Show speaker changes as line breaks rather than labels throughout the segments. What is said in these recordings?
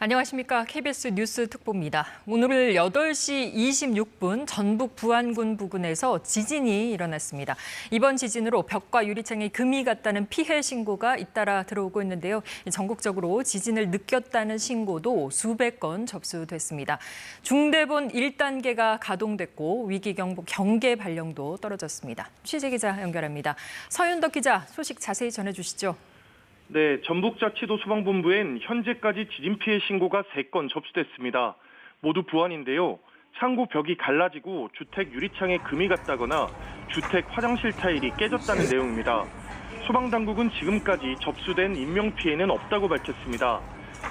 안녕하십니까. KBS 뉴스 특보입니다. 오늘 8시 26분 전북 부안군 부근에서 지진이 일어났습니다. 이번 지진으로 벽과 유리창에 금이 갔다는 피해 신고가 잇따라 들어오고 있는데요. 전국적으로 지진을 느꼈다는 신고도 수백 건 접수됐습니다. 중대본 1단계가 가동됐고 위기경보 경계 발령도 떨어졌습니다. 취재기자 연결합니다. 서윤덕 기자, 소식 자세히 전해주시죠.
네, 전북자치도 소방본부엔 현재까지 지진 피해 신고가 3건 접수됐습니다. 모두 부안인데요. 창고 벽이 갈라지고 주택 유리창에 금이 갔다거나 주택 화장실 타일이 깨졌다는 내용입니다. 소방당국은 지금까지 접수된 인명피해는 없다고 밝혔습니다.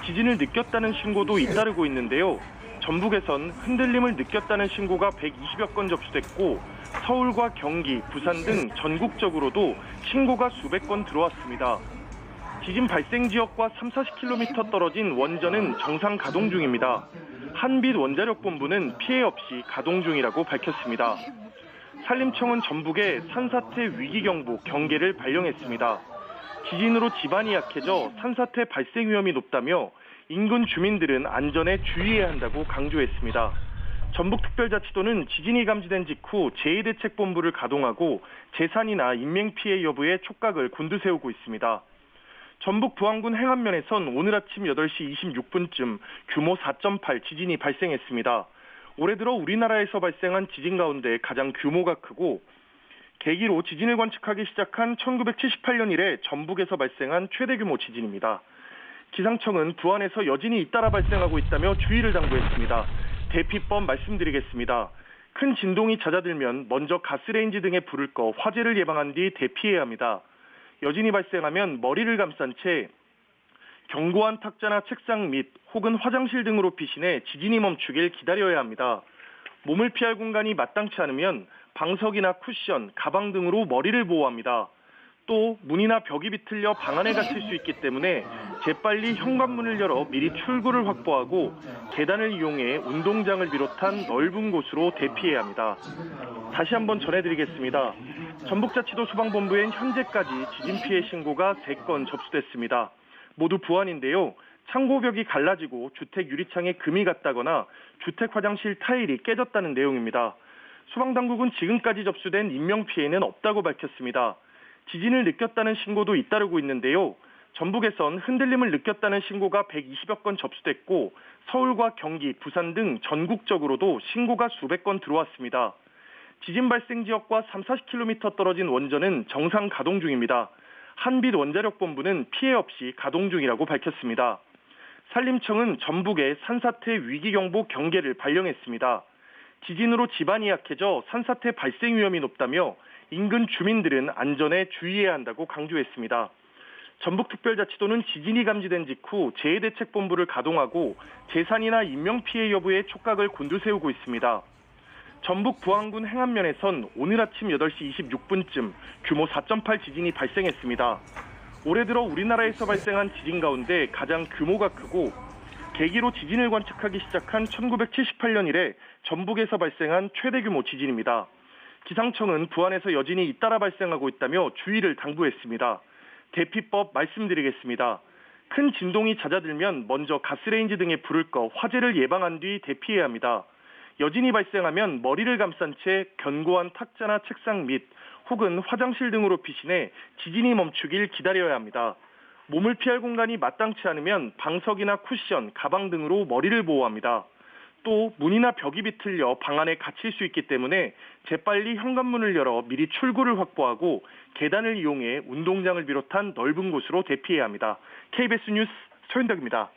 지진을 느꼈다는 신고도 잇따르고 있는데요. 전북에선 흔들림을 느꼈다는 신고가 120여 건 접수됐고 서울과 경기, 부산 등 전국적으로도 신고가 수백 건 들어왔습니다. 지진 발생 지역과 3-40km 떨어진 원전은 정상 가동 중입니다. 한빛 원자력본부는 피해 없이 가동 중이라고 밝혔습니다. 산림청은 전북에 산사태 위기경보 경계를 발령했습니다. 지진으로 집안이 약해져 산사태 발생 위험이 높다며 인근 주민들은 안전에 주의해야 한다고 강조했습니다. 전북특별자치도는 지진이 감지된 직후 제2대책본부를 가동하고 재산이나 인명피해 여부에 촉각을 곤두세우고 있습니다. 전북 부안군 행안면에선 오늘 아침 8시 26분쯤 규모 4.8 지진이 발생했습니다. 올해 들어 우리나라에서 발생한 지진 가운데 가장 규모가 크고 계기로 지진을 관측하기 시작한 1978년 이래 전북에서 발생한 최대 규모 지진입니다. 기상청은 부안에서 여진이 잇따라 발생하고 있다며 주의를 당부했습니다. 대피법 말씀드리겠습니다. 큰 진동이 잦아들면 먼저 가스레인지 등에 불을 꺼 화재를 예방한 뒤 대피해야 합니다. 여진이 발생하면 머리를 감싼 채 견고한 탁자나 책상 밑 혹은 화장실 등으로 피신해 지진이 멈추길 기다려야 합니다. 몸을 피할 공간이 마땅치 않으면 방석이나 쿠션, 가방 등으로 머리를 보호합니다. 또 문이나 벽이 비틀려 방 안에 갇힐 수 있기 때문에 재빨리 현관문을 열어 미리 출구를 확보하고 계단을 이용해 운동장을 비롯한 넓은 곳으로 대피해야 합니다. 다시 한번 전해드리겠습니다. 전북자치도 소방본부엔 현재까지 지진 피해 신고가 3건 접수됐습니다. 모두 부안인데요. 창고벽이 갈라지고 주택 유리창에 금이 갔다거나 주택 화장실 타일이 깨졌다는 내용입니다. 소방당국은 지금까지 접수된 인명피해는 없다고 밝혔습니다. 지진을 느꼈다는 신고도 잇따르고 있는데요. 전북에선 흔들림을 느꼈다는 신고가 120여 건 접수됐고 서울과 경기, 부산 등 전국적으로도 신고가 수백 건 들어왔습니다. 지진 발생 지역과 3-40km 떨어진 원전은 정상 가동 중입니다. 한빛 원자력본부는 피해 없이 가동 중이라고 밝혔습니다. 산림청은 전북에 산사태 위기경보 경계를 발령했습니다. 지진으로 집안이 약해져 산사태 발생 위험이 높다며 인근 주민들은 안전에 주의해야 한다고 강조했습니다. 전북특별자치도는 지진이 감지된 직후 제2대책본부를 가동하고 재산이나 인명피해 여부에 촉각을 곤두세우고 있습니다. 전북 부안군 행안면에선 오늘 아침 8시 26분쯤 규모 4.8 지진이 발생했습니다. 올해 들어 우리나라에서 발생한 지진 가운데 가장 규모가 크고 계기로 지진을 관측하기 시작한 1978년 이래 전북에서 발생한 최대 규모 지진입니다. 기상청은 부안에서 여진이 잇따라 발생하고 있다며 주의를 당부했습니다. 대피법 말씀드리겠습니다. 큰 진동이 잦아들면 먼저 가스레인지 등에 불을 꺼 화재를 예방한 뒤 대피해야 합니다. 여진이 발생하면 머리를 감싼 채 견고한 탁자나 책상 밑 혹은 화장실 등으로 피신해 지진이 멈추길 기다려야 합니다. 몸을 피할 공간이 마땅치 않으면 방석이나 쿠션, 가방 등으로 머리를 보호합니다. 또 문이나 벽이 비틀려 방 안에 갇힐 수 있기 때문에 재빨리 현관문을 열어 미리 출구를 확보하고 계단을 이용해 운동장을 비롯한 넓은 곳으로 대피해야 합니다. KBS 뉴스 서윤덕입니다.